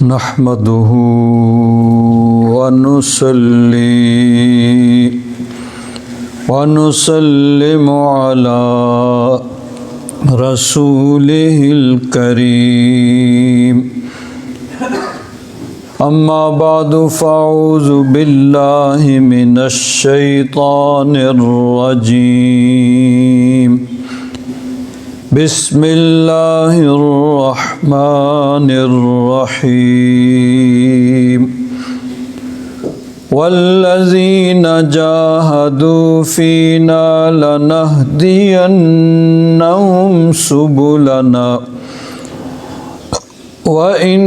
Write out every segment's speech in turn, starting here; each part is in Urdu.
نحمده ونصلي ونسلم على رسوله الكريم أما بعد فأعوذ بالله من الشيطان الرجيم بسم الله الرحمن الرحيم والذين جاهدوا فينا لنهدينهم سبلنا وإن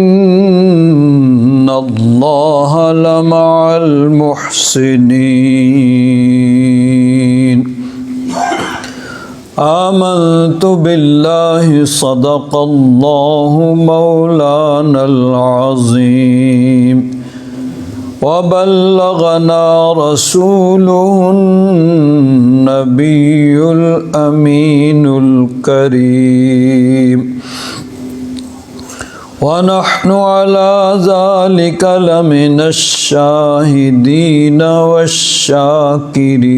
الله لمع المحسنين آمنت بالله صدق الله مولانا العظيم وبلغنا رسوله النبي الأمين الكريم ونحن على ذلك لمن الشاهدين والشاكرين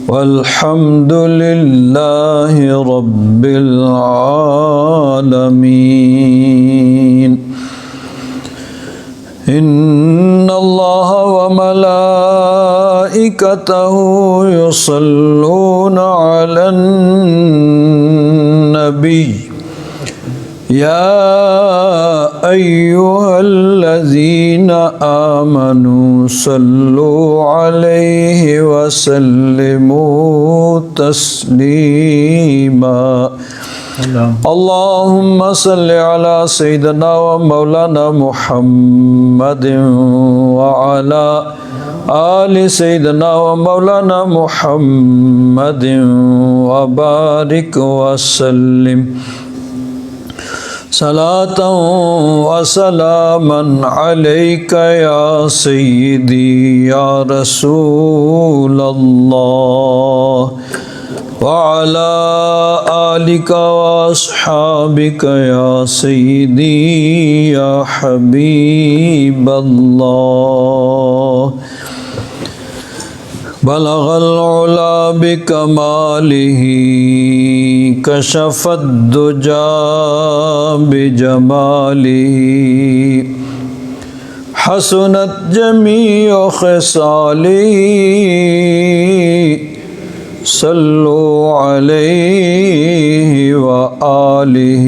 والحمد لله رب العالمين إن الله وملائكته يصلون على النبي يا أيها الذين آمنوا صلوا عليه وسلموا تسليما اللهم صل على سيدنا ومولانا محمد وعلى آل سيدنا ومولانا محمد وبارك وسلم صلاة وسلاما عليك يا سيدي يا رسول الله وعلى آلك وأصحابك يا سيدي يا حبيب الله بلغ العلا بكماله كشف الدجى بجماله حسنت جميع خصاله صلوا عليه وآله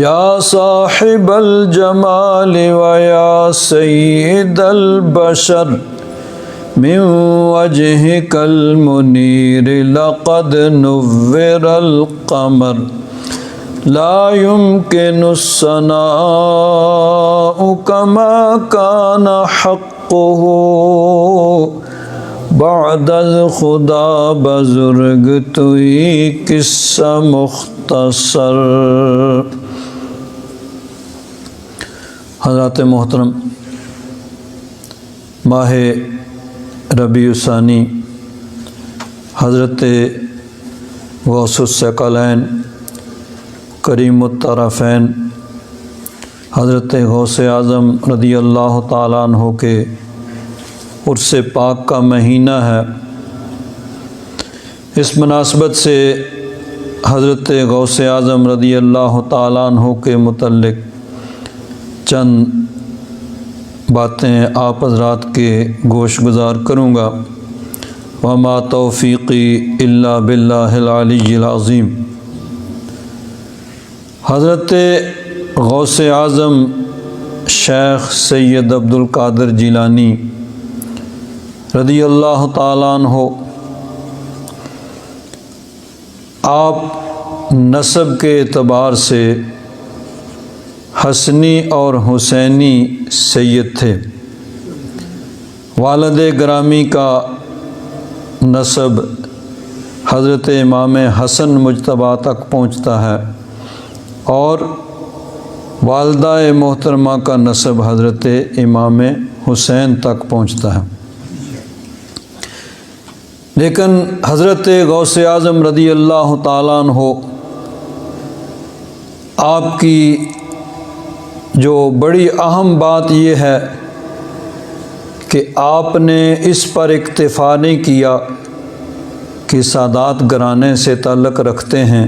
يا صاحب الجمال ويا سيد البشر من وجهك المنير لقد نور القمر لا يمكن الثناء كما كان حقه بعد خدا بزرگ توئی قصہ مختصر۔ حضرات محترم، ماہ ربیع الثانی حضرت غوث الثقلین کریم الطرفین حضرت غوث اعظم رضی اللہ تعالیٰ عنہ کے عرس پاک کا مہینہ ہے۔ اس مناسبت سے حضرت غوث اعظم رضی اللہ تعالیٰ عنہ کے متعلق چند باتیں آپ حضرات کے گوش گزار کروں گا۔ وما توفیقی الا باللہ العلی العظیم۔ حضرت غوث اعظم شیخ سید عبد القادر جیلانی رضی اللہ تعالیٰ عنہ آپ نسب کے اعتبار سے حسنی اور حسینی سید تھے۔ والد گرامی کا نسب حضرت امام حسن مجتبیٰ تک پہنچتا ہے اور والدہ محترمہ کا نسب حضرت امام حسین تک پہنچتا ہے۔ لیکن حضرت غوث اعظم رضی اللہ تعالیٰ عنہ آپ کی جو بڑی اہم بات یہ ہے کہ آپ نے اس پر اکتفا نہیں کیا کہ سادات گھرانے سے تعلق رکھتے ہیں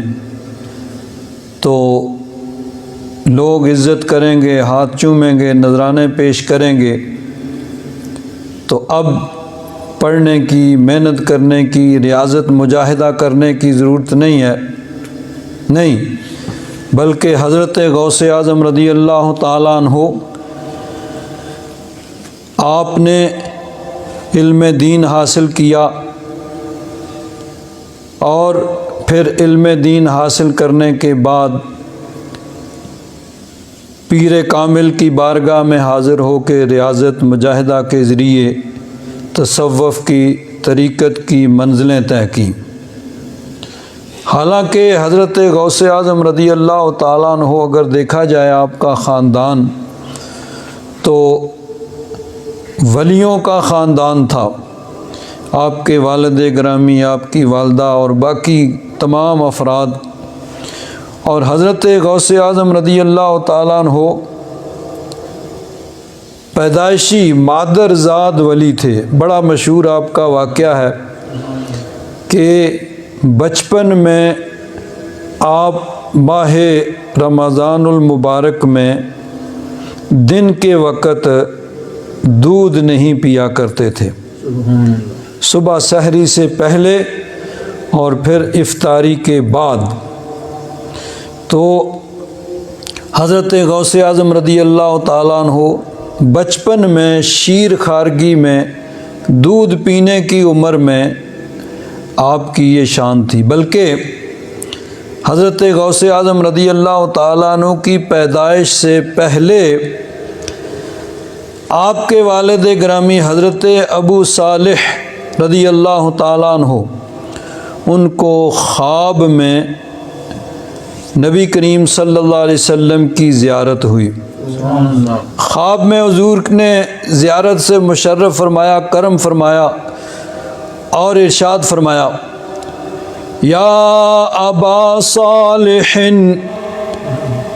تو لوگ عزت کریں گے، ہاتھ چومیں گے، نذرانے پیش کریں گے، تو اب پڑھنے کی، محنت کرنے کی، ریاضت مجاہدہ کرنے کی ضرورت نہیں ہے، نہیں، بلکہ حضرت غوث اعظم رضی اللہ تعالیٰ عنہ آپ نے علم دین حاصل کیا اور پھر علم دین حاصل کرنے کے بعد پیر کامل کی بارگاہ میں حاضر ہو کے ریاضت مجاہدہ کے ذریعے تصوف کی، طریقت کی منزلیں طے کی۔ حالانکہ حضرت غوث اعظم رضی اللہ تعالیٰ عنہ اگر دیکھا جائے آپ کا خاندان تو ولیوں کا خاندان تھا۔ آپ کے والد گرامی، آپ کی والدہ اور باقی تمام افراد، اور حضرت غوث اعظم رضی اللہ تعالیٰ عنہ پیدائشی مادرزاد ولی تھے۔ بڑا مشہور آپ کا واقعہ ہے کہ بچپن میں آپ ماہ رمضان المبارک میں دن کے وقت دودھ نہیں پیا کرتے تھے، صبح سحری سے پہلے اور پھر افطاری کے بعد۔ تو حضرت غوث اعظم رضی اللہ تعالیٰ عنہ بچپن میں شیر خارگی میں دودھ پینے کی عمر میں آپ کی یہ شان تھی، بلکہ حضرت غوث اعظم رضی اللہ تعالیٰ عنہ کی پیدائش سے پہلے آپ کے والد گرامی حضرت ابو صالح رضی اللہ تعالیٰ عنہ، ان کو خواب میں نبی کریم صلی اللہ علیہ وسلم کی زیارت ہوئی۔ خواب میں حضور نے زیارت سے مشرف فرمایا، کرم فرمایا اور ارشاد فرمایا، یا ابا صالح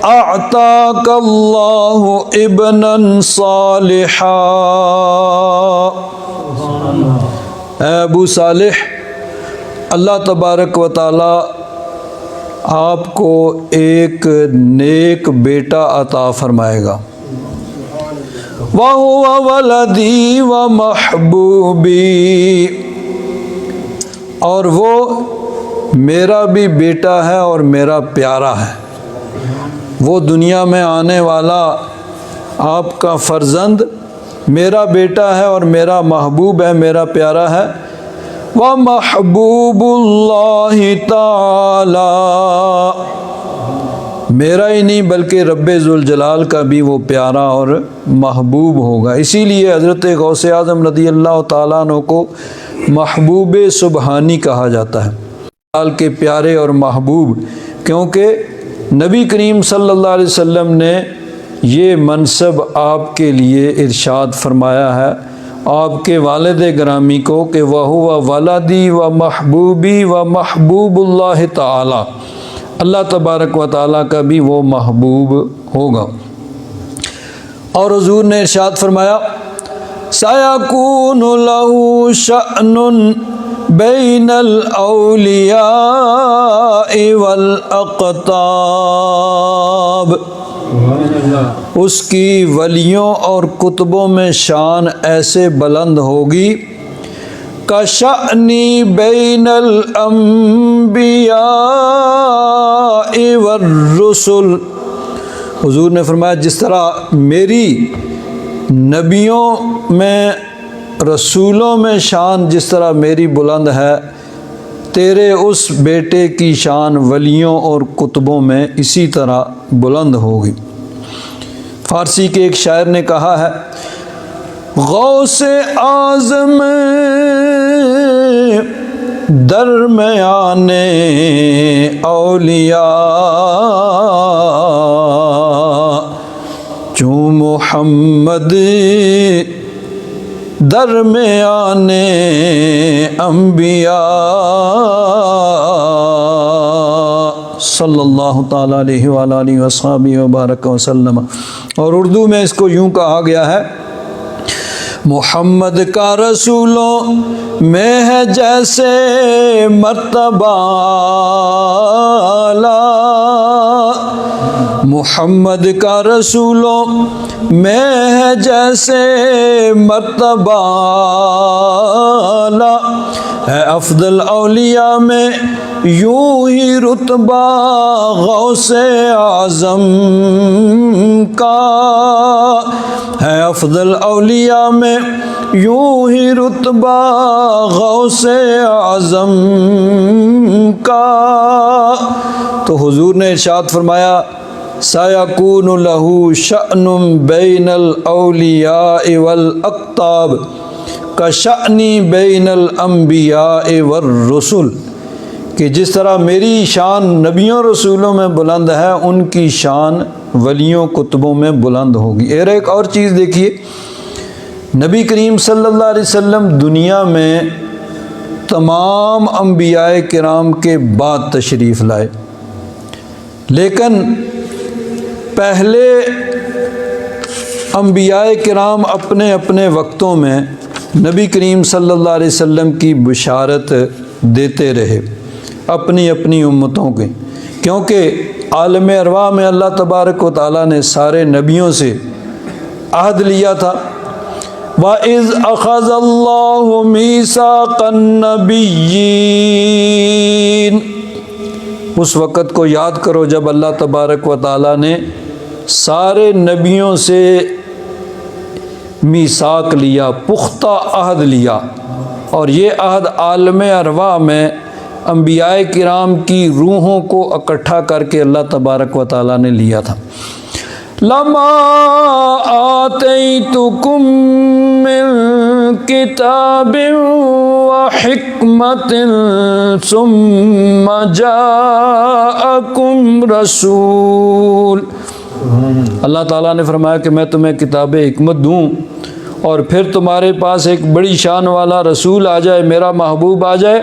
اعطاک اللہ ابنا صالحا، اے ابو صالح، اللہ تبارک و تعالی آپ کو ایک نیک بیٹا عطا فرمائے گا۔ وَهُوَ وَلَدِي وَمَحْبُوبِي، اور وہ میرا بھی بیٹا ہے اور میرا پیارا ہے۔ وہ دنیا میں آنے والا آپ کا فرزند میرا بیٹا ہے اور میرا محبوب ہے، میرا پیارا ہے۔ وَمَحْبُوبُ اللَّهِ تَعَالَى، میرا ہی نہیں بلکہ رب ذوالجلال کا بھی وہ پیارا اور محبوب ہوگا۔ اسی لیے حضرت غوث اعظم رضی اللہ تعالیٰ عنہ کو محبوب سبحانی کہا جاتا ہے، جلال کے پیارے اور محبوب، کیونکہ نبی کریم صلی اللہ علیہ وسلم نے یہ منصب آپ کے لیے ارشاد فرمایا ہے، آپ کے والد گرامی کو، کہ وَهُوَ وَلَدِي وَمَحْبُوبِي وَمَحْبُوبُ اللَّهِ تَعَالَى، اللہ تبارک و تعالیٰ کا بھی وہ محبوب ہوگا۔ اور حضور نے ارشاد فرمایا، سَيَكُونُ لَهُ شَأْنٌ بَيْنَ الْأَوْلِيَاءِ وَالْأَقْطَابِ، اس کی ولیوں اور کتبوں میں شان ایسے بلند ہوگی، کَشَأْنِ بَيْنَ الْأَنْبِيَاءِ وَالرُّسُلِ، حضور نے فرمایا جس طرح میری نبیوں میں، رسولوں میں شان جس طرح میری بلند ہے، تیرے اس بیٹے کی شان ولیوں اور کتبوں میں اسی طرح بلند ہوگی۔ فارسی کے ایک شاعر نے کہا ہے، غوث اعظم درمیان اولیاء، چوں محمد درمیان انبیاء۔ صلی اللہ تعالیٰ علیہ وآلہ وصحبہ وبارک وسلم۔ اور اردو میں اس کو یوں کہا گیا ہے، محمد کا رسولوں میں ہے جیسے مرتبہ اعلیٰ، محمد کا رسولوں میں ہے جیسے مرتبہ اعلیٰ، ہے افضل اولیاء میں یوں ہی رتبہ غوث اعظم کا، ہے افضل اولیاء میں یوں ہی رتبہ غوث اعظم کا۔ تو حضور نے ارشاد فرمایا، سَيَكُونُ لَهُ شَأْنٌ بَيْنَ الْأَوْلِيَاءِ وَالْأَقْطَابِ كَشَأْنِ بَيْنَ الْأَنْبِيَاءِ وَالرُّسُلِ، کہ جس طرح میری شان نبیوں رسولوں میں بلند ہے، ان کی شان ولیوں کتبوں میں بلند ہوگی۔ اور ایک اور چیز دیکھیے، نبی کریم صلی اللہ علیہ وسلم دنیا میں تمام انبیاء کرام کے بعد تشریف لائے، لیکن پہلے انبیاء کرام اپنے اپنے وقتوں میں نبی کریم صلی اللہ علیہ وسلم کی بشارت دیتے رہے اپنی اپنی امتوں کے، کیونکہ عالم ارواح میں اللہ تبارک و تعالیٰ نے سارے نبیوں سے عہد لیا تھا، وَإِذْ أَخَذَ اللَّهُ مِيثَاقَ النَّبِيِّينَ، اس وقت کو یاد کرو جب اللہ تبارک و تعالیٰ نے سارے نبیوں سے میثاق لیا، پختہ عہد لیا، اور یہ عہد عالم ارواح میں انبیاء کرام کی روحوں کو اکٹھا کر کے اللہ تبارک و تعالیٰ نے لیا تھا۔ لَمَا آتَيْتُكُم مِّن كِتَابٍ وَحِكْمَةٍ ثُمَّ جَاءَكُمْ رَسُولٌ، اللہ تعالیٰ نے فرمایا کہ میں تمہیں کتاب حکمت دوں اور پھر تمہارے پاس ایک بڑی شان والا رسول آ جائے، میرا محبوب آ جائے،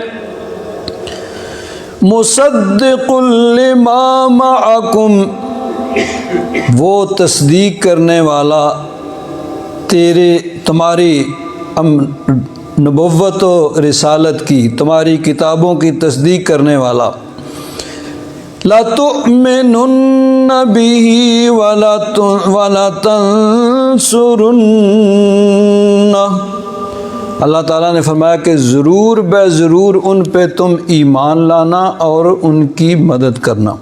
مصدق لما معکم، وہ تصدیق کرنے والا تمہاری نبوت و رسالت کی، تمہاری کتابوں کی تصدیق کرنے والا، لَتُؤْمِنُنَّ بِهِ وَلَتَنْصُرُنَّهُ، اللہ تعالیٰ نے فرمایا کہ ضرور بے ضرور ان پہ تم ایمان لانا اور ان کی مدد کرنا۔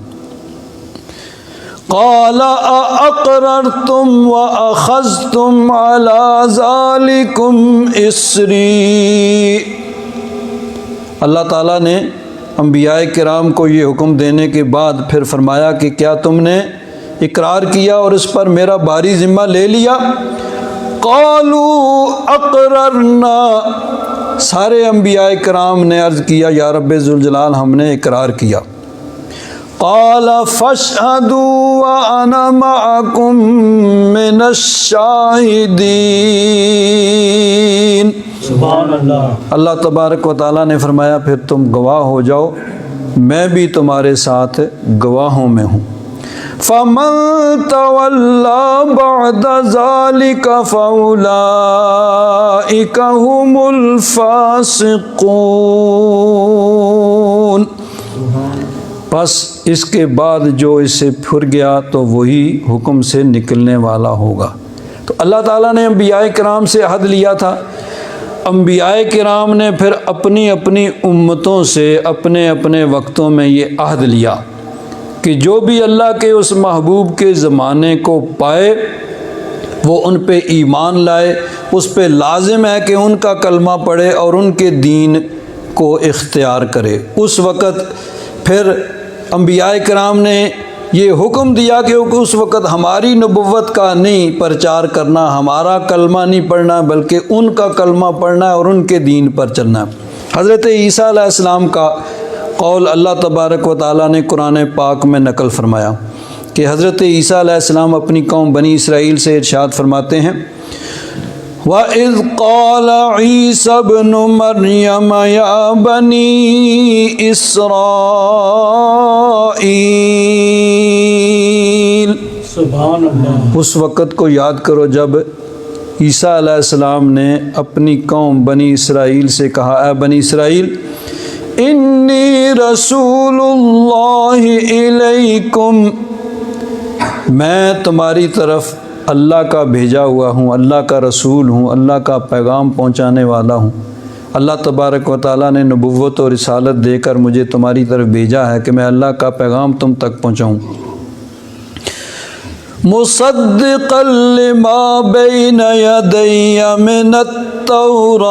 قَالَ أَأَقْرَرْتُمْ وَأَخَذْتُمْ عَلَى ذَلِكُمْ إِصْرِي، اللہ تعالیٰ نے انبیاء کرام کو یہ حکم دینے کے بعد پھر فرمایا کہ کیا تم نے اقرار کیا اور اس پر میرا بھاری ذمہ لے لیا؟ قالوا اقررنا، سارے انبیاء کرام نے عرض کیا یا رب ذوالجلال ہم نے اقرار کیا۔ قال فاشهدوا وانا معكم من الشاہدین، سبحان اللہ، اللہ تبارک و تعالیٰ نے فرمایا پھر تم گواہ ہو جاؤ، میں بھی تمہارے ساتھ گواہوں میں ہوں۔ فَمَن تَوَلَّى بَعْدَ ذَلِكَ فَأُولَئِكَ هُمُ الْفَاسِقُونَ، بس اس کے بعد جو اس سے پھر گیا تو وہی حکم سے نکلنے والا ہوگا۔ تو اللہ تعالیٰ نے انبیاء کرام سے عہد لیا تھا، انبیاء کرام نے پھر اپنی اپنی امتوں سے اپنے اپنے وقتوں میں یہ عہد لیا کہ جو بھی اللہ کے اس محبوب کے زمانے کو پائے وہ ان پہ ایمان لائے، اس پہ لازم ہے کہ ان کا کلمہ پڑھے اور ان کے دین کو اختیار کرے۔ اس وقت پھر انبیاء کرام نے یہ حکم دیا کہ اس وقت ہماری نبوت کا نہیں پرچار کرنا، ہمارا کلمہ نہیں پڑھنا، بلکہ ان کا کلمہ پڑھنا ہے اور ان کے دین پر چلنا ہے۔ حضرت عیسیٰ علیہ السلام کا قول اللہ تبارک و تعالیٰ نے قرآن پاک میں نقل فرمایا کہ حضرت عیسیٰ علیہ السلام اپنی قوم بنی اسرائیل سے ارشاد فرماتے ہیں، وَإِذْ قَالَ عِيسَى ابْنُ مَرْيَمَ يَا بَنِي إِسْرَائِيل، سبحان اللہ۔ اس وقت کو یاد کرو جب عیسیٰ علیہ السلام نے اپنی قوم بنی اسرائیل سے کہا، اے بنی اسرائیل، انی رسول اللہ الیکم، میں تمہاری طرف اللہ کا بھیجا ہوا ہوں، اللہ کا رسول ہوں، اللہ کا پیغام پہنچانے والا ہوں۔ اللہ تبارک و تعالیٰ نے نبوت اور رسالت دے کر مجھے تمہاری طرف بھیجا ہے کہ میں اللہ کا پیغام تم تک پہنچاؤں۔ مصدقا لما بین یدی من التوراۃ،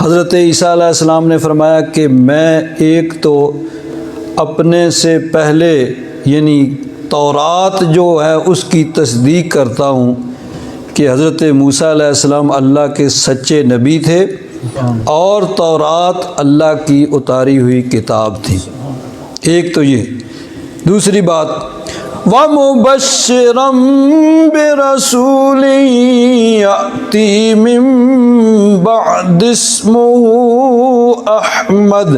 حضرت عیسیٰ علیہ السلام نے فرمایا کہ میں ایک تو اپنے سے پہلے یعنی تورات جو ہے اس کی تصدیق کرتا ہوں کہ حضرت موسیٰ علیہ السلام اللہ کے سچے نبی تھے اور تورات اللہ کی اتاری ہوئی کتاب تھی۔ ایک تو یہ، دوسری بات وَمُبَشِّرًا بِرَسُولٍ يَأْتِي مِن بَعْدِ اسْمُهُ احمد،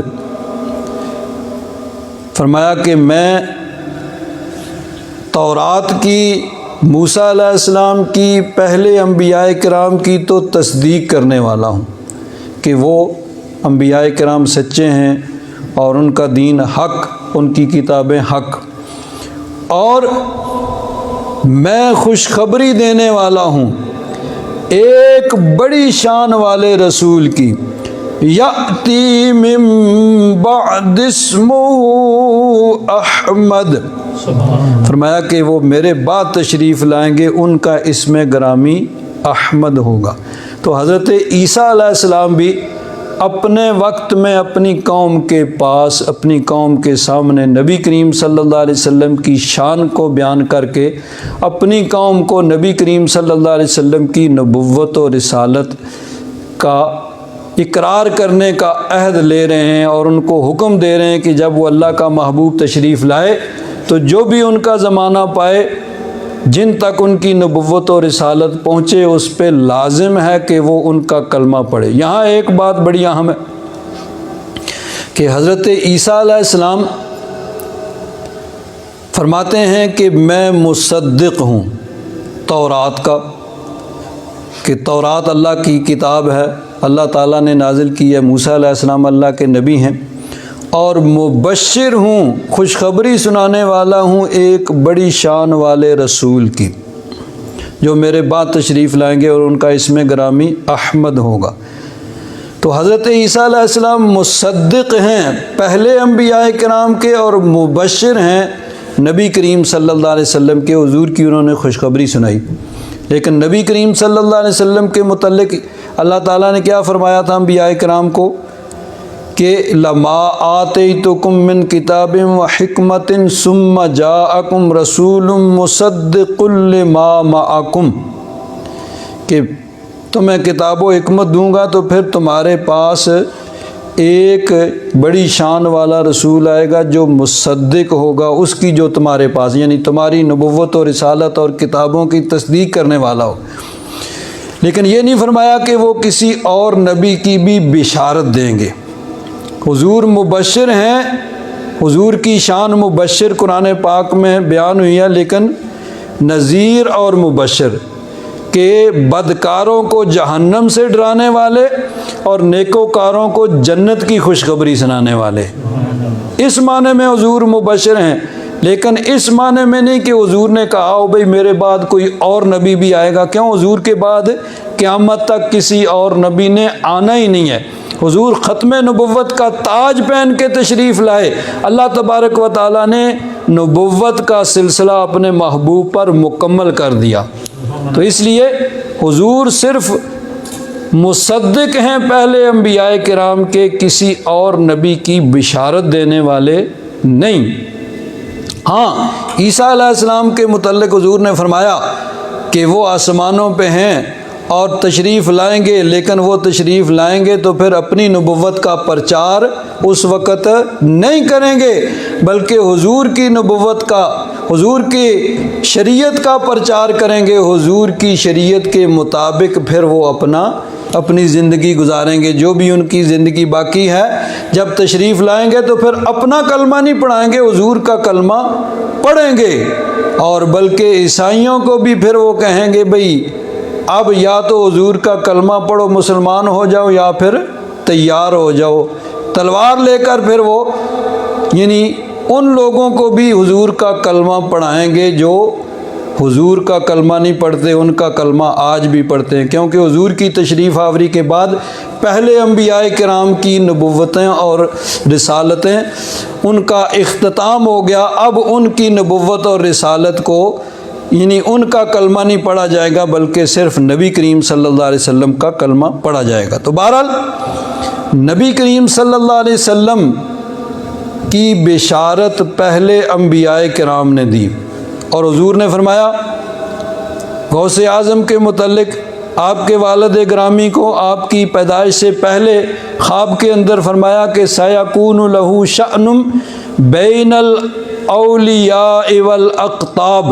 فرمایا کہ میں تورات کی، موسیٰ علیہ السلام کی، پہلے انبیاء کرام کی تو تصدیق کرنے والا ہوں کہ وہ انبیاء کرام سچے ہیں اور ان کا دین حق، ان کی کتابیں حق، اور میں خوشخبری دینے والا ہوں ایک بڑی شان والے رسول کی، یأتی من بعد اسمہ احمد، فرمایا کہ وہ میرے بعد تشریف لائیں گے، ان کا اسم گرامی احمد ہوگا۔ تو حضرت عیسیٰ علیہ السلام بھی اپنے وقت میں اپنی قوم کے پاس، اپنی قوم کے سامنے نبی کریم صلی اللہ علیہ وسلم کی شان کو بیان کر کے اپنی قوم کو نبی کریم صلی اللہ علیہ وسلم کی نبوت و رسالت کا اقرار کرنے کا عہد لے رہے ہیں اور ان کو حکم دے رہے ہیں کہ جب وہ اللہ کا محبوب تشریف لائے تو جو بھی ان کا زمانہ پائے، جن تک ان کی نبوت و رسالت پہنچے، اس پہ لازم ہے کہ وہ ان کا کلمہ پڑھے۔ یہاں ایک بات بڑی اہم ہے کہ حضرت عیسیٰ علیہ السلام فرماتے ہیں کہ میں مصدق ہوں تورات کا، کہ تورات اللہ کی کتاب ہے، اللہ تعالیٰ نے نازل کی ہے، موسیٰ علیہ السلام اللہ کے نبی ہیں، اور مبشر ہوں، خوشخبری سنانے والا ہوں ایک بڑی شان والے رسول کی جو میرے بعد تشریف لائیں گے اور ان کا اسم گرامی احمد ہوگا۔ تو حضرت عیسیٰ علیہ السلام مصدق ہیں پہلے انبیاء کرام کے اور مبشر ہیں نبی کریم صلی اللہ علیہ وسلم کے، حضور کی انہوں نے خوشخبری سنائی۔ لیکن نبی کریم صلی اللہ علیہ وسلم کے متعلق اللہ تعالیٰ نے کیا فرمایا تھا انبیاء کرام کو کہ لما آتیتکم من کتاب و حکمت ثم جاءکم رسول مصدق لما معکم، کہ تمہیں کتاب و حکمت دوں گا تو پھر تمہارے پاس ایک بڑی شان والا رسول آئے گا جو مصدق ہوگا اس کی جو تمہارے پاس، یعنی تمہاری نبوت و رسالت اور کتابوں کی تصدیق کرنے والا ہو۔ لیکن یہ نہیں فرمایا کہ وہ کسی اور نبی کی بھی بشارت دیں گے۔ حضور مبشر ہیں، حضور کی شان مبشر قرآن پاک میں بیان ہوئی ہے، لیکن نذیر اور مبشر کہ بدکاروں کو جہنم سے ڈرانے والے اور نیکوکاروں کو جنت کی خوشخبری سنانے والے، اس معنی میں حضور مبشر ہیں۔ لیکن اس معنی میں نہیں کہ حضور نے کہا ہو بھئی میرے بعد کوئی اور نبی بھی آئے گا، کیوں؟ حضور کے بعد قیامت تک کسی اور نبی نے آنا ہی نہیں ہے۔ حضور ختم نبوت کا تاج پہن کے تشریف لائے، اللہ تبارک و تعالیٰ نے نبوت کا سلسلہ اپنے محبوب پر مکمل کر دیا۔ تو اس لیے حضور صرف مصدق ہیں پہلے انبیاء کرام کے، کسی اور نبی کی بشارت دینے والے نہیں۔ ہاں، عیسیٰ علیہ السلام کے متعلق حضور نے فرمایا کہ وہ آسمانوں پہ ہیں اور تشریف لائیں گے، لیکن وہ تشریف لائیں گے تو پھر اپنی نبوت کا پرچار اس وقت نہیں کریں گے، بلکہ حضور کی نبوت کا، حضور کی شریعت کا پرچار کریں گے، حضور کی شریعت کے مطابق پھر وہ اپنی زندگی گزاریں گے۔ جو بھی ان کی زندگی باقی ہے، جب تشریف لائیں گے تو پھر اپنا کلمہ نہیں پڑھائیں گے، حضور کا کلمہ پڑھیں گے۔ اور بلکہ عیسائیوں کو بھی پھر وہ کہیں گے بھئی اب یا تو حضور کا کلمہ پڑھو مسلمان ہو جاؤ، یا پھر تیار ہو جاؤ۔ تلوار لے کر پھر وہ یعنی ان لوگوں کو بھی حضور کا کلمہ پڑھائیں گے جو حضور کا کلمہ نہیں پڑھتے، ان کا کلمہ آج بھی پڑھتے ہیں، کیونکہ حضور کی تشریف آوری کے بعد پہلے انبیاء کرام کی نبوتیں اور رسالتیں ان کا اختتام ہو گیا۔ اب ان کی نبوت اور رسالت کو یعنی ان کا کلمہ نہیں پڑھا جائے گا، بلکہ صرف نبی کریم صلی اللہ علیہ وسلم کا کلمہ پڑھا جائے گا۔ تو بہرحال نبی کریم صلی اللہ علیہ وسلم کی بشارت پہلے انبیاء کرام نے دی، اور حضور نے فرمایا غوث اعظم کے متعلق، آپ کے والد گرامی کو آپ کی پیدائش سے پہلے خواب کے اندر فرمایا کہ سیکون لہ شأن بین الاولیاء والاقطاب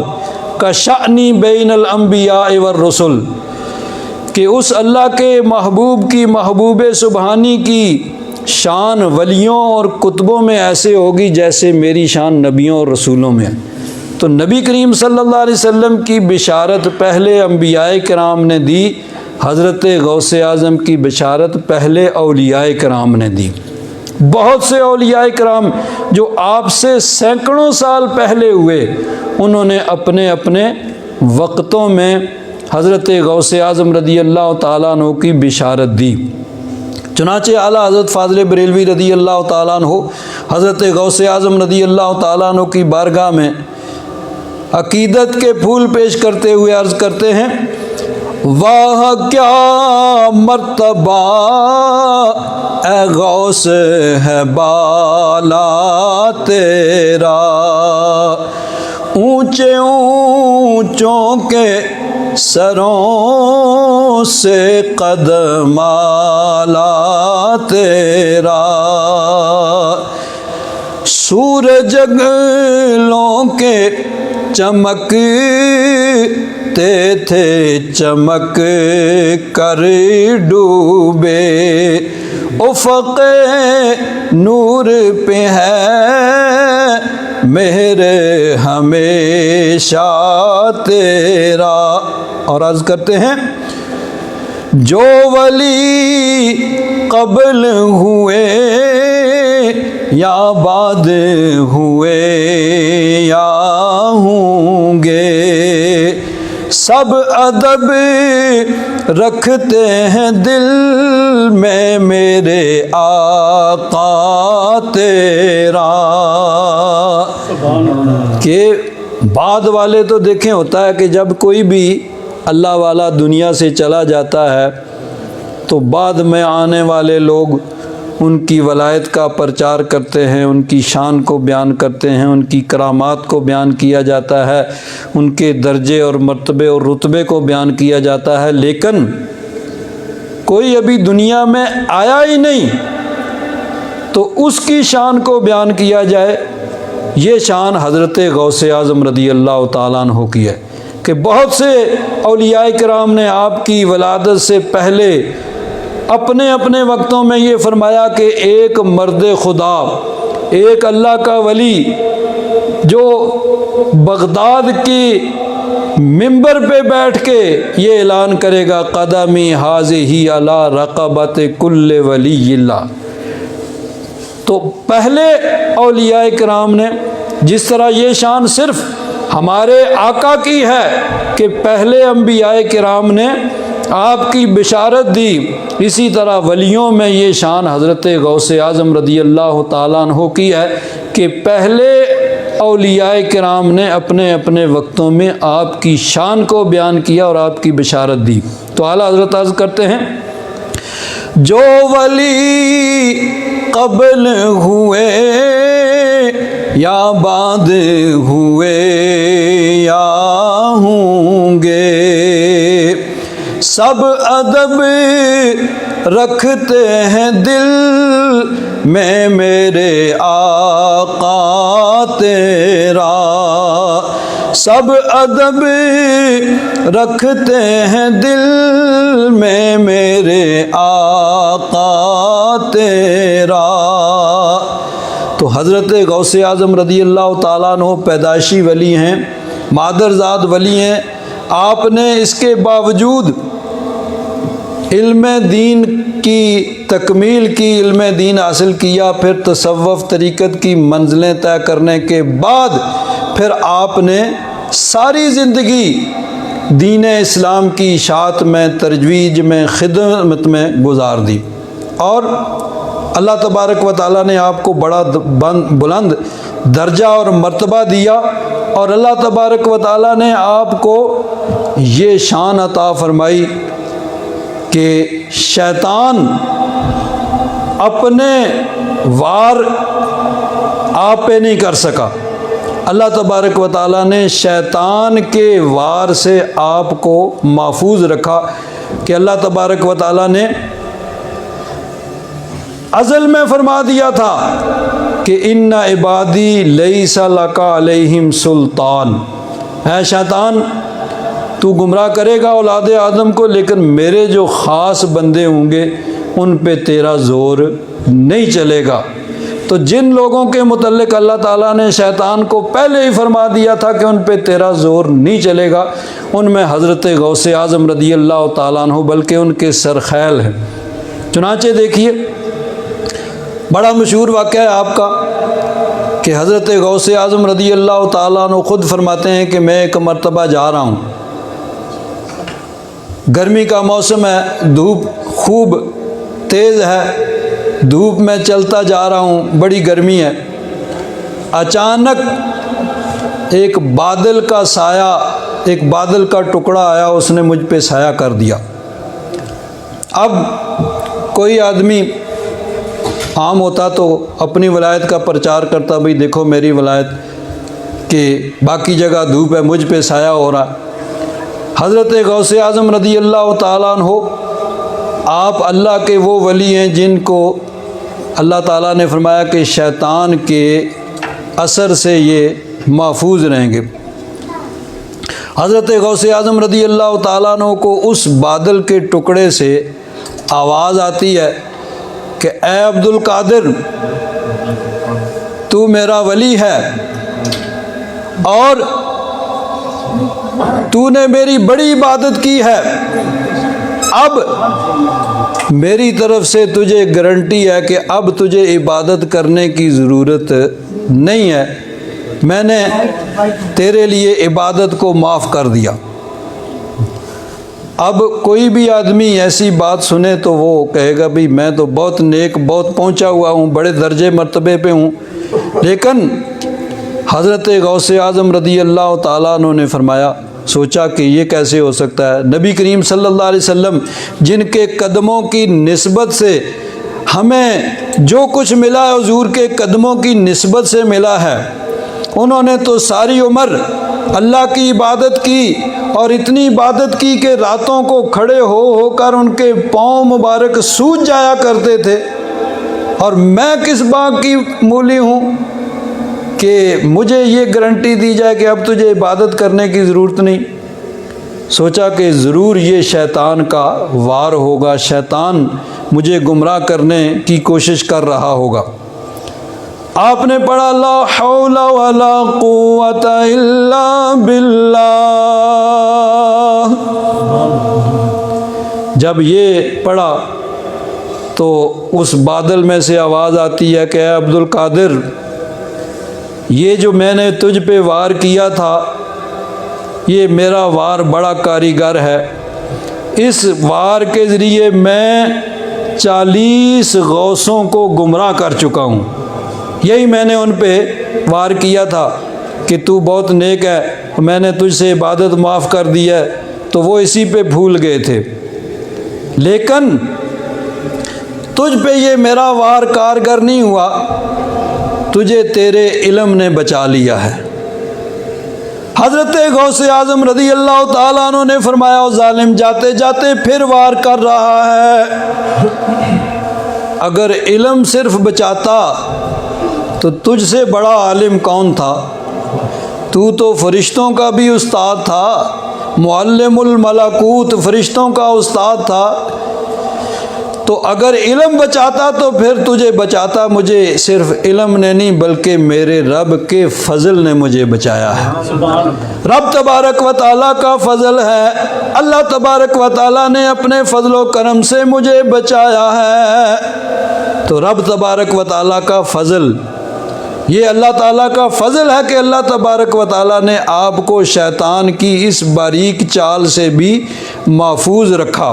کشأنی بین الانبیاء والرسل، کہ اس اللہ کے محبوب کی، محبوب سبحانی کی شان ولیوں اور کتبوں میں ایسے ہوگی جیسے میری شان نبیوں اور رسولوں میں۔ تو نبی کریم صلی اللہ علیہ وسلم کی بشارت پہلے انبیاء کرام نے دی، حضرت غوث اعظم کی بشارت پہلے اولیاء کرام نے دی۔ بہت سے اولیاء کرام جو آپ سے سینکڑوں سال پہلے ہوئے، انہوں نے اپنے اپنے وقتوں میں حضرت غوث اعظم رضی اللہ تعالیٰ عنہ کی بشارت دی۔ چنانچہ اعلیٰ حضرت فاضل بریلوی رضی اللہ تعالیٰ عنہ حضرت غوث اعظم رضی اللہ تعالیٰ عنہ کی بارگاہ میں عقیدت کے پھول پیش کرتے ہوئے عرض کرتے ہیں، واہ کیا مرتبہ اے غوث ہے بالا تیرا، اونچے اونچوں کے سروں سے قدم اعلیٰ تیرا، سورج جگلوں کے چمکتے تھے چمک کر ڈوبے، افق نور پہ ہے میرے ہمیشہ تیرا۔ اور عرض کرتے ہیں جو ولی قبل ہوئے یا بعد ہوئے یا ہوں گے، سب ادب رکھتے ہیں دل میں میرے آقا تیرا۔ کہ بعد والے تو دیکھیں ہوتا ہے کہ جب کوئی بھی اللہ والا دنیا سے چلا جاتا ہے تو بعد میں آنے والے لوگ ان کی ولایت کا پرچار کرتے ہیں، ان کی شان کو بیان کرتے ہیں، ان کی کرامات کو بیان کیا جاتا ہے، ان کے درجے اور مرتبے اور رتبے کو بیان کیا جاتا ہے، لیکن کوئی ابھی دنیا میں آیا ہی نہیں تو اس کی شان کو بیان کیا جائے، یہ شان حضرت غوث اعظم رضی اللہ تعالیٰ عنہ کی ہے کہ بہت سے اولیاء کرام نے آپ کی ولادت سے پہلے اپنے اپنے وقتوں میں یہ فرمایا کہ ایک مرد خدا، ایک اللہ کا ولی جو بغداد کی ممبر پہ بیٹھ کے یہ اعلان کرے گا قدمی حاذہ علی رقبۃ کل ولی اللہ۔ تو پہلے اولیاء کرام نے جس طرح یہ شان صرف ہمارے آقا کی ہے کہ پہلے انبیاء کرام نے آپ کی بشارت دی، اسی طرح ولیوں میں یہ شان حضرت غوث اعظم رضی اللہ تعالیٰ عنہ کی ہے کہ پہلے اولیاء کرام نے اپنے اپنے وقتوں میں آپ کی شان کو بیان کیا اور آپ کی بشارت دی۔ تو اعلیٰ حضرت عرض کرتے ہیں جو ولی قبل ہوئے یا بعد ہوئے یا ہوں گے، سب ادب رکھتے ہیں دل میں میرے آقا تیرا، سب ادب رکھتے ہیں دل میں میرے آقا تیرا۔ تو حضرت غوث اعظم رضی اللہ تعالیٰ عنہ پیدائشی ولی ہیں، مادرزاد ولی ہیں۔ آپ نے اس کے باوجود علم دین کی تکمیل کی، علم دین حاصل کیا، پھر تصوف طریقت کی منزلیں طے کرنے کے بعد پھر آپ نے ساری زندگی دین اسلام کی اشاعت میں، ترویج میں، خدمت میں گزار دی، اور اللہ تبارک و تعالیٰ نے آپ کو بڑا بلند درجہ اور مرتبہ دیا، اور اللہ تبارک و تعالیٰ نے آپ کو یہ شان عطا فرمائی کہ شیطان اپنے وار آپ پہ نہیں کر سکا۔ اللہ تبارک و تعالیٰ نے شیطان کے وار سے آپ کو محفوظ رکھا، کہ اللہ تبارک و تعالیٰ نے ازل میں فرما دیا تھا کہ ان عبادی لیس لک علیہم سلطان، اے شیطان تو گمراہ کرے گا اولاد آدم کو، لیکن میرے جو خاص بندے ہوں گے ان پہ تیرا زور نہیں چلے گا۔ تو جن لوگوں کے متعلق اللہ تعالیٰ نے شیطان کو پہلے ہی فرما دیا تھا کہ ان پہ تیرا زور نہیں چلے گا، ان میں حضرت غوث اعظم رضی اللہ تعالیٰ عنہ بلکہ ان کے سرخیل ہیں۔ چنانچہ دیکھیے بڑا مشہور واقعہ ہے آپ کا کہ حضرت غوث اعظم رضی اللہ تعالیٰ عنہ خود فرماتے ہیں کہ میں ایک مرتبہ جا رہا ہوں، گرمی کا موسم ہے، دھوپ خوب تیز ہے، دھوپ میں چلتا جا رہا ہوں، بڑی گرمی ہے، اچانک ایک بادل کا سایہ، ایک بادل کا ٹکڑا آیا، اس نے مجھ پہ سایہ کر دیا۔ اب کوئی آدمی عام ہوتا تو اپنی ولایت کا پرچار کرتا، بھئی دیکھو میری ولایت کہ باقی جگہ دھوپ ہے، مجھ پہ سایہ ہو رہا۔ حضرت غوث اعظم رضی اللہ تعالیٰ عنہ آپ اللہ کے وہ ولی ہیں جن کو اللہ تعالیٰ نے فرمایا کہ شیطان کے اثر سے یہ محفوظ رہیں گے۔ حضرت غوث اعظم رضی اللہ تعالیٰ عنہ کو اس بادل کے ٹکڑے سے آواز آتی ہے کہ اے عبد القادر تو میرا ولی ہے، اور تو نے میری بڑی عبادت کی ہے، اب میری طرف سے تجھے گارنٹی ہے کہ اب تجھے عبادت کرنے کی ضرورت نہیں ہے، میں نے تیرے لیے عبادت کو معاف کر دیا۔ اب کوئی بھی آدمی ایسی بات سنے تو وہ کہے گا بھئی میں تو بہت نیک، بہت پہنچا ہوا ہوں، بڑے درجے مرتبے پہ ہوں، لیکن حضرت غوث اعظم رضی اللہ تعالیٰ عنہ نے فرمایا، سوچا کہ یہ کیسے ہو سکتا ہے؟ نبی کریم صلی اللہ علیہ وسلم جن کے قدموں کی نسبت سے ہمیں جو کچھ ملا ہے حضور کے قدموں کی نسبت سے ملا ہے، انہوں نے تو ساری عمر اللہ کی عبادت کی، اور اتنی عبادت کی کہ راتوں کو کھڑے ہو کر ان کے پاؤں مبارک سوج جایا کرتے تھے، اور میں کس بات کی مولی ہوں کہ مجھے یہ گارنٹی دی جائے کہ اب تجھے عبادت کرنے کی ضرورت نہیں۔ سوچا کہ ضرور یہ شیطان کا وار ہوگا، شیطان مجھے گمراہ کرنے کی کوشش کر رہا ہوگا۔ آپ نے پڑھا لا حول ولا قوت الا باللہ، جب یہ پڑھا تو اس بادل میں سے آواز آتی ہے کہ اے عبد القادر، یہ جو میں نے تجھ پہ وار کیا تھا، یہ میرا وار بڑا کاریگر ہے، اس وار کے ذریعے میں 40 غوثوں کو گمراہ کر چکا ہوں، یہی میں نے ان پہ وار کیا تھا کہ تو بہت نیک ہے، میں نے تجھ سے عبادت معاف کر دی ہے، تو وہ اسی پہ بھول گئے تھے، لیکن تجھ پہ یہ میرا وار کارگر نہیں ہوا، تجھے تیرے علم نے بچا لیا ہے۔ حضرت غوث اعظم رضی اللہ تعالیٰ عنہ نے فرمایا او ظالم جاتے جاتے پھر وار کر رہا ہے، اگر علم صرف بچاتا تو تجھ سے بڑا عالم کون تھا؟ تو فرشتوں کا بھی استاد تھا، معلم الملکوت فرشتوں کا استاد تھا، تو اگر علم بچاتا تو پھر تجھے بچاتا، مجھے صرف علم نے نہیں بلکہ میرے رب کے فضل نے مجھے بچایا ہے۔ رب تبارک و تعالیٰ کا فضل ہے، اللہ تبارک و تعالیٰ نے اپنے فضل و کرم سے مجھے بچایا ہے۔ تو رب تبارک و تعالیٰ کا فضل، یہ اللہ تعالیٰ کا فضل ہے کہ اللہ تبارک و تعالیٰ نے آپ کو شیطان کی اس باریک چال سے بھی محفوظ رکھا۔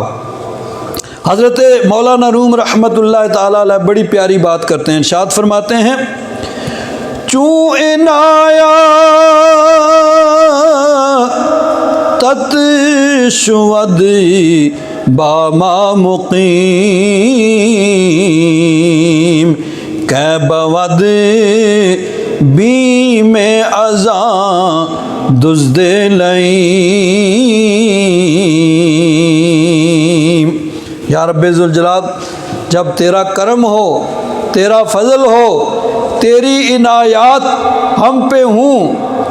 حضرت مولانا روم رحمۃ اللہ تعالیٰ علیہ بڑی پیاری بات کرتے ہیں، ارشاد فرماتے ہیں چوں عنایا تت شود باما مقیم کہ بود بی میں ازاں دزد لئیم۔ یا رب ذوالجلال، جب تیرا کرم ہو، تیرا فضل ہو، تیری عنایات ہم پہ ہوں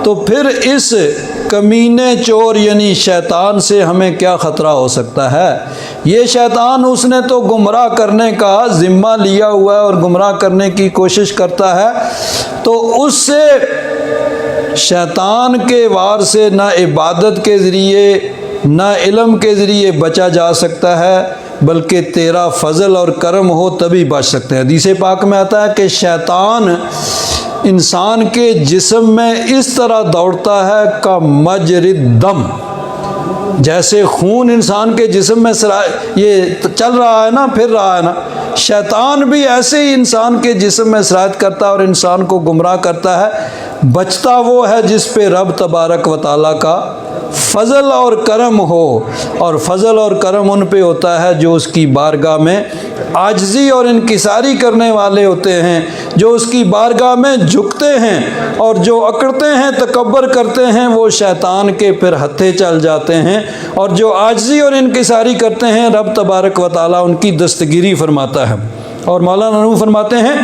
تو پھر اس کمینے چور یعنی شیطان سے ہمیں کیا خطرہ ہو سکتا ہے؟ یہ شیطان اس نے تو گمراہ کرنے کا ذمہ لیا ہوا ہے اور گمراہ کرنے کی کوشش کرتا ہے، تو اس سے شیطان کے وار سے نہ عبادت کے ذریعے نہ علم کے ذریعے بچا جا سکتا ہے، بلکہ تیرا فضل اور کرم ہو تبھی بچ سکتے ہیں۔ حدیث پاک میں آتا ہے کہ شیطان انسان کے جسم میں اس طرح دوڑتا ہے کا مجرد دم، جیسے خون انسان کے جسم میں یہ چل رہا ہے نا، پھر رہا ہے نا، شیطان بھی ایسے ہی انسان کے جسم میں سرایت کرتا ہے اور انسان کو گمراہ کرتا ہے۔ بچتا وہ ہے جس پہ رب تبارک و تعالیٰ کا فضل اور کرم ہو، اور فضل اور کرم ان پہ ہوتا ہے جو اس کی بارگاہ میں عاجزی اور انکساری کرنے والے ہوتے ہیں، جو اس کی بارگاہ میں جھکتے ہیں، اور جو اکڑتے ہیں تکبر کرتے ہیں وہ شیطان کے پھر ہتھے چل جاتے ہیں، اور جو عاجزی اور انکساری کرتے ہیں رب تبارک و تعالیٰ ان کی دستگیری فرماتا ہے۔ اور مولانا روم فرماتے ہیں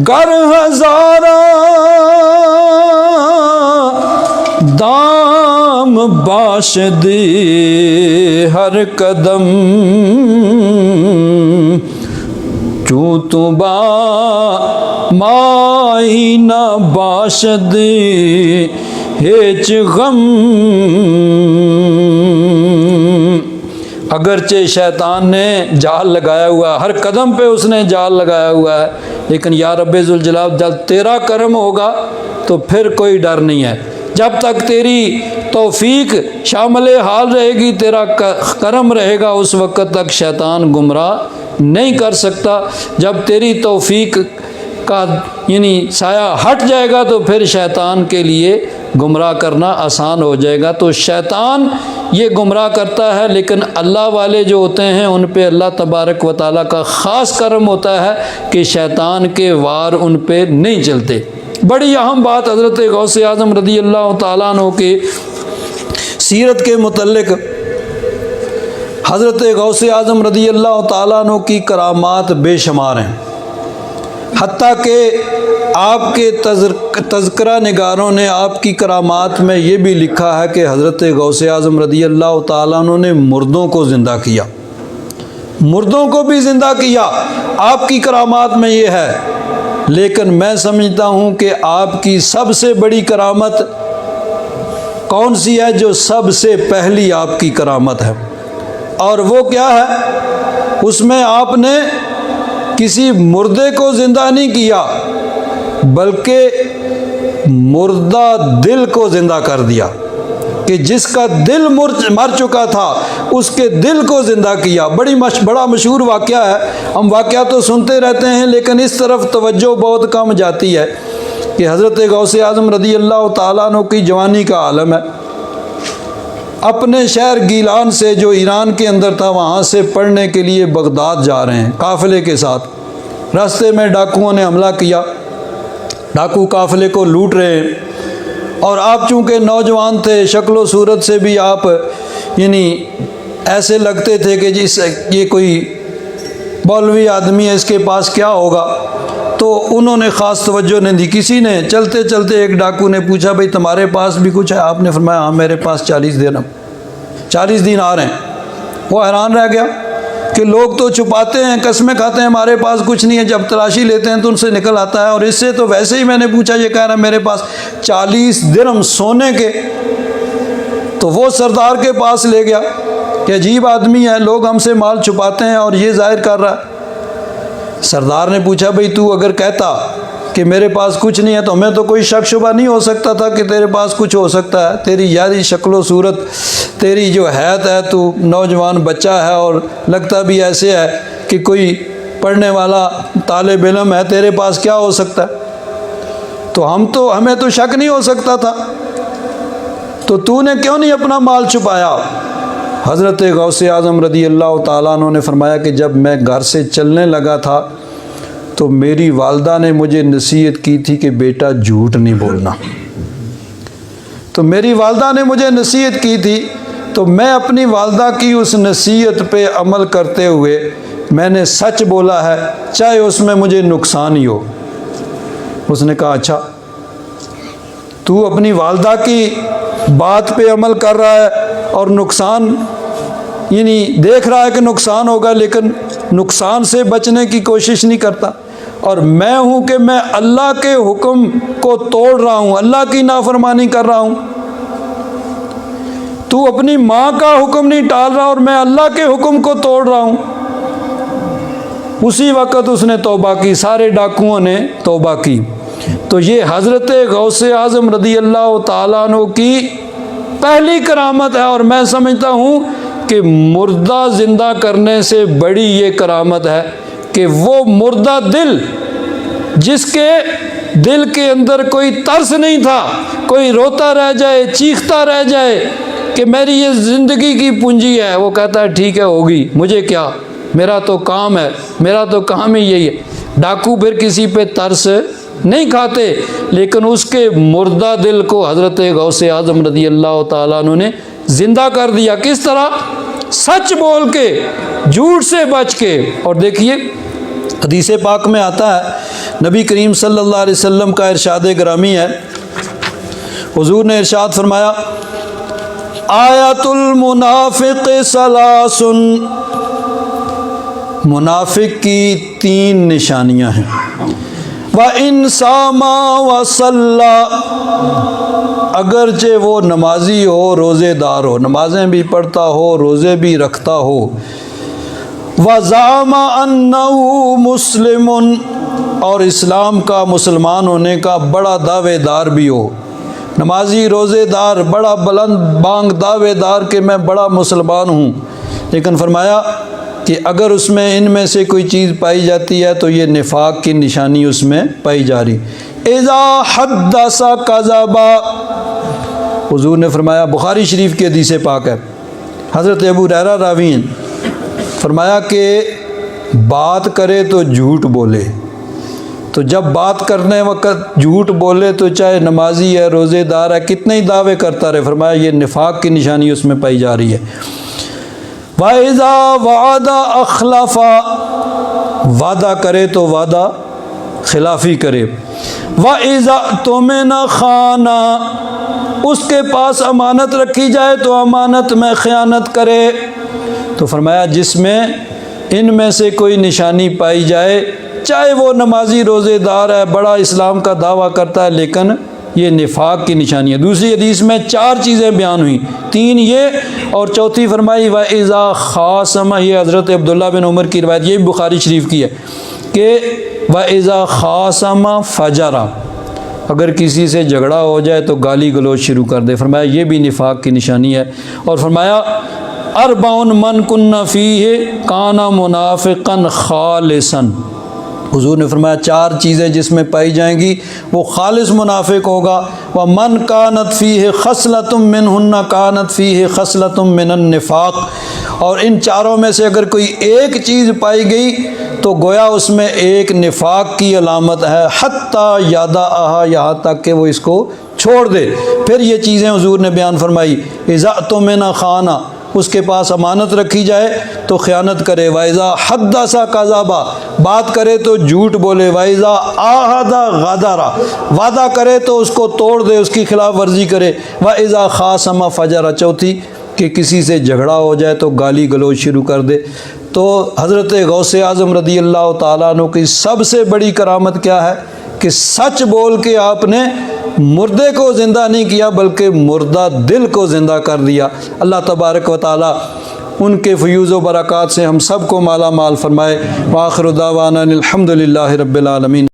گر ہزارہ دام باشد ہر قدم چوں تو با مائی نہ باشد ہیچ غم۔ اگرچہ شیطان نے جال لگایا ہوا ہے، ہر قدم پہ اس نے جال لگایا ہوا ہے، لیکن یا رب ذوالجلال جب تیرا کرم ہوگا تو پھر کوئی ڈر نہیں ہے۔ جب تک تیری توفیق شامل حال رہے گی، تیرا کرم رہے گا، اس وقت تک شیطان گمراہ نہیں کر سکتا۔ جب تیری توفیق کا یعنی سایہ ہٹ جائے گا تو پھر شیطان کے لیے گمراہ کرنا آسان ہو جائے گا۔ تو شیطان یہ گمراہ کرتا ہے، لیکن اللہ والے جو ہوتے ہیں ان پہ اللہ تبارک و تعالیٰ کا خاص کرم ہوتا ہے کہ شیطان کے وار ان پہ نہیں چلتے۔ بڑی اہم بات حضرت غوث اعظم رضی اللہ تعالیٰ عنہ کے سیرت کے متعلق، حضرت غوث اعظم رضی اللہ تعالیٰ عنہ کی کرامات بے شمار ہیں، حتیٰ کہ آپ کے تذکرہ نگاروں نے آپ کی کرامات میں یہ بھی لکھا ہے کہ حضرت غوث اعظم رضی اللہ تعالیٰ عنہ نے مردوں کو زندہ کیا، مردوں کو بھی زندہ کیا، آپ کی کرامات میں یہ ہے۔ لیکن میں سمجھتا ہوں کہ آپ کی سب سے بڑی کرامت کون سی ہے، جو سب سے پہلی آپ کی کرامت ہے، اور وہ کیا ہے؟ اس میں آپ نے کسی مردے کو زندہ نہیں کیا بلکہ مردہ دل کو زندہ کر دیا، کہ جس کا دل مر چکا تھا اس کے دل کو زندہ کیا۔ بڑا مشہور واقعہ ہے، ہم واقعہ تو سنتے رہتے ہیں لیکن اس طرف توجہ بہت کم جاتی ہے کہ حضرت غوث اعظم رضی اللہ تعالیٰ عنہ کی جوانی کا عالم ہے، اپنے شہر گیلان سے جو ایران کے اندر تھا وہاں سے پڑھنے کے لیے بغداد جا رہے ہیں قافلے کے ساتھ۔ راستے میں ڈاکوؤں نے حملہ کیا، ڈاکو قافلے کو لوٹ رہے ہیں، اور آپ چونکہ نوجوان تھے، شکل و صورت سے بھی آپ یعنی ایسے لگتے تھے کہ یہ کوئی مولوی آدمی ہے، اس کے پاس کیا ہوگا، تو انہوں نے خاص توجہ نہیں دی۔ کسی نے چلتے چلتے ایک ڈاکو نے پوچھا بھئی تمہارے پاس بھی کچھ ہے؟ آپ نے فرمایا ہاں میرے پاس 40 درہم 40 دینار ہیں۔ وہ حیران رہ گیا کہ لوگ تو چھپاتے ہیں، قسمیں کھاتے ہیں ہمارے پاس کچھ نہیں ہے، جب تلاشی لیتے ہیں تو ان سے نکل آتا ہے، اور اس سے تو ویسے ہی میں نے پوچھا، یہ کہہ رہا میرے پاس 40 درہم سونے کے۔ تو وہ سردار کے پاس لے گیا کہ عجیب آدمی ہے، لوگ ہم سے مال چھپاتے ہیں اور یہ ظاہر کر رہا ہے۔ سردار نے پوچھا بھئی تو اگر کہتا کہ میرے پاس کچھ نہیں ہے تو ہمیں تو کوئی شک شبہ نہیں ہو سکتا تھا کہ تیرے پاس کچھ ہو سکتا ہے، تیری یاری شکل و صورت، تیری جو حیت ہے، تو نوجوان بچہ ہے اور لگتا بھی ایسے ہے کہ کوئی پڑھنے والا طالب علم ہے، تیرے پاس کیا ہو سکتا ہے؟ تو ہمیں تو شک نہیں ہو سکتا تھا، تو نے کیوں نہیں اپنا مال چھپایا؟ حضرت غوث اعظم رضی اللہ تعالیٰ عنہ نے فرمایا کہ جب میں گھر سے چلنے لگا تھا تو میری والدہ نے مجھے نصیحت کی تھی کہ بیٹا جھوٹ نہیں بولنا۔ تو میری والدہ نے مجھے نصیحت کی تھی، تو میں اپنی والدہ کی اس نصیحت پہ عمل کرتے ہوئے میں نے سچ بولا ہے، چاہے اس میں مجھے نقصان ہی ہو۔ اس نے کہا اچھا، تو اپنی والدہ کی بات پہ عمل کر رہا ہے اور نقصان یعنی دیکھ رہا ہے کہ نقصان ہوگا، لیکن نقصان سے بچنے کی کوشش نہیں کرتا، اور میں ہوں کہ میں اللہ کے حکم کو توڑ رہا ہوں، اللہ کی نافرمانی کر رہا ہوں۔ تو اپنی ماں کا حکم نہیں ٹال رہا اور میں اللہ کے حکم کو توڑ رہا ہوں۔ اسی وقت اس نے توبہ کی، سارے ڈاکوؤں نے توبہ کی۔ تو یہ حضرت غوث اعظم رضی اللہ تعالیٰ عنہ کی پہلی کرامت ہے، اور میں سمجھتا ہوں کہ مردہ زندہ کرنے سے بڑی یہ کرامت ہے کہ وہ مردہ دل، جس کے دل کے اندر کوئی ترس نہیں تھا، کوئی روتا رہ جائے، چیختا رہ جائے کہ میری یہ زندگی کی پونجی ہے، وہ کہتا ہے ٹھیک ہے ہوگی، مجھے کیا، میرا تو کام ہے، میرا تو کام ہی یہی ہے۔ ڈاکو پھر کسی پہ ترس نہیں کھاتے، لیکن اس کے مردہ دل کو حضرت غوث اعظم رضی اللہ تعالیٰ عنہ نے زندہ کر دیا۔ کس طرح؟ سچ بول کے، جھوٹ سے بچ کے۔ اور دیکھیے حدیث پاک میں آتا ہے، نبی کریم صلی اللہ علیہ وسلم کا ارشاد گرامی ہے، حضور نے ارشاد فرمایا آیت المنافق ثلاث، منافق کی 3 نشانیاں ہیں، وَإِنْ صَامَ وَصَلَّى، اگرچہ وہ نمازی ہو، روزے دار ہو، نمازیں بھی پڑھتا ہو، روزے بھی رکھتا ہو، وَزَعَمَ أَنَّهُ مُسْلِمٌ، اور اسلام کا، مسلمان ہونے کا بڑا دعوے دار بھی ہو، نمازی روزے دار، بڑا بلند بانگ دعوے دار کہ میں بڑا مسلمان ہوں، لیکن فرمایا کہ اگر اس میں ان میں سے کوئی چیز پائی جاتی ہے تو یہ نفاق کی نشانی اس میں پائی جا رہی۔ اذا حدث کذب، حضور نے فرمایا، بخاری شریف کی حدیث پاک ہے، حضرت ابو ہریرہ راوی ہیں، فرمایا کہ بات کرے تو جھوٹ بولے، تو جب بات کرنے وقت جھوٹ بولے تو چاہے نمازی ہے، روزے دار ہے، کتنے ہی دعوے کرتا رہے، فرمایا یہ نفاق کی نشانی اس میں پائی جا رہی ہے۔ وَإِذَا وَعَدَ أَخْلَفَ، وعدہ کرے تو وعدہ خلافی کرے۔ وَإِذَا اؤْتُمِنَ خَانَ، اس کے پاس امانت رکھی جائے تو امانت میں خیانت کرے۔ تو فرمایا جس میں ان میں سے کوئی نشانی پائی جائے، چاہے وہ نمازی روزے دار ہے، بڑا اسلام کا دعویٰ کرتا ہے، لیکن یہ نفاق کی نشانی ہے۔ دوسری حدیث میں 4 چیزیں بیان ہوئیں، 3 یہ اور چوتھی فرمائی وَإِذَا خَاصَمَ، یہ حضرت عبداللہ بن عمر کی روایت، یہ بھی بخاری شریف کی ہے کہ وَإِذَا خَاصَمَ فَجَرَ، اگر کسی سے جھگڑا ہو جائے تو گالی گلوچ شروع کر دے، فرمایا یہ بھی نفاق کی نشانی ہے۔ اور فرمایا أَرْبَعٌ مَنْ كُنَّ فِيهِ كَانَ مُنَافِقًا خَالِصًا، حضور نے فرمایا 4 چیزیں جس میں پائی جائیں گی وہ خالص منافق ہوگا۔ وَمَنْ كَانَتْ فِيهِ خَصْلَةٌ مِّنْهُنَّ كَانَتْ فِيهِ خَصْلَةٌ مِّنَ النِّفَاقِ، اور ان چاروں میں سے اگر کوئی ایک چیز پائی گئی تو گویا اس میں ایک نفاق کی علامت ہے، حتیٰ یادعہا، یہاں تک کہ وہ اس کو چھوڑ دے۔ پھر یہ چیزیں حضور نے بیان فرمائی، اذا اؤتمن خان، اس کے پاس امانت رکھی جائے تو خیانت کرے، وَإِذَا حَدَّثَ كَذَبَ، بات کرے تو جھوٹ بولے، وَإِذَا عَاهَدَ غَدَرَ، وعدہ کرے تو اس کو توڑ دے، اس کی خلاف ورزی کرے، وَإِذَا خَاصَمَ فَجَرَ، چوتھی کہ کسی سے جھگڑا ہو جائے تو گالی گلوچ شروع کر دے۔ تو حضرت غوث اعظم رضی اللہ تعالیٰ عنہ کی سب سے بڑی کرامت کیا ہے کہ سچ بول کے آپ نے مردے کو زندہ نہیں کیا بلکہ مردہ دل کو زندہ کر دیا۔ اللہ تبارک و تعالیٰ ان کے فیوز و برکات سے ہم سب کو مالا مال فرمائے۔ وآخر دعوانا الحمد للہ رب العالمین۔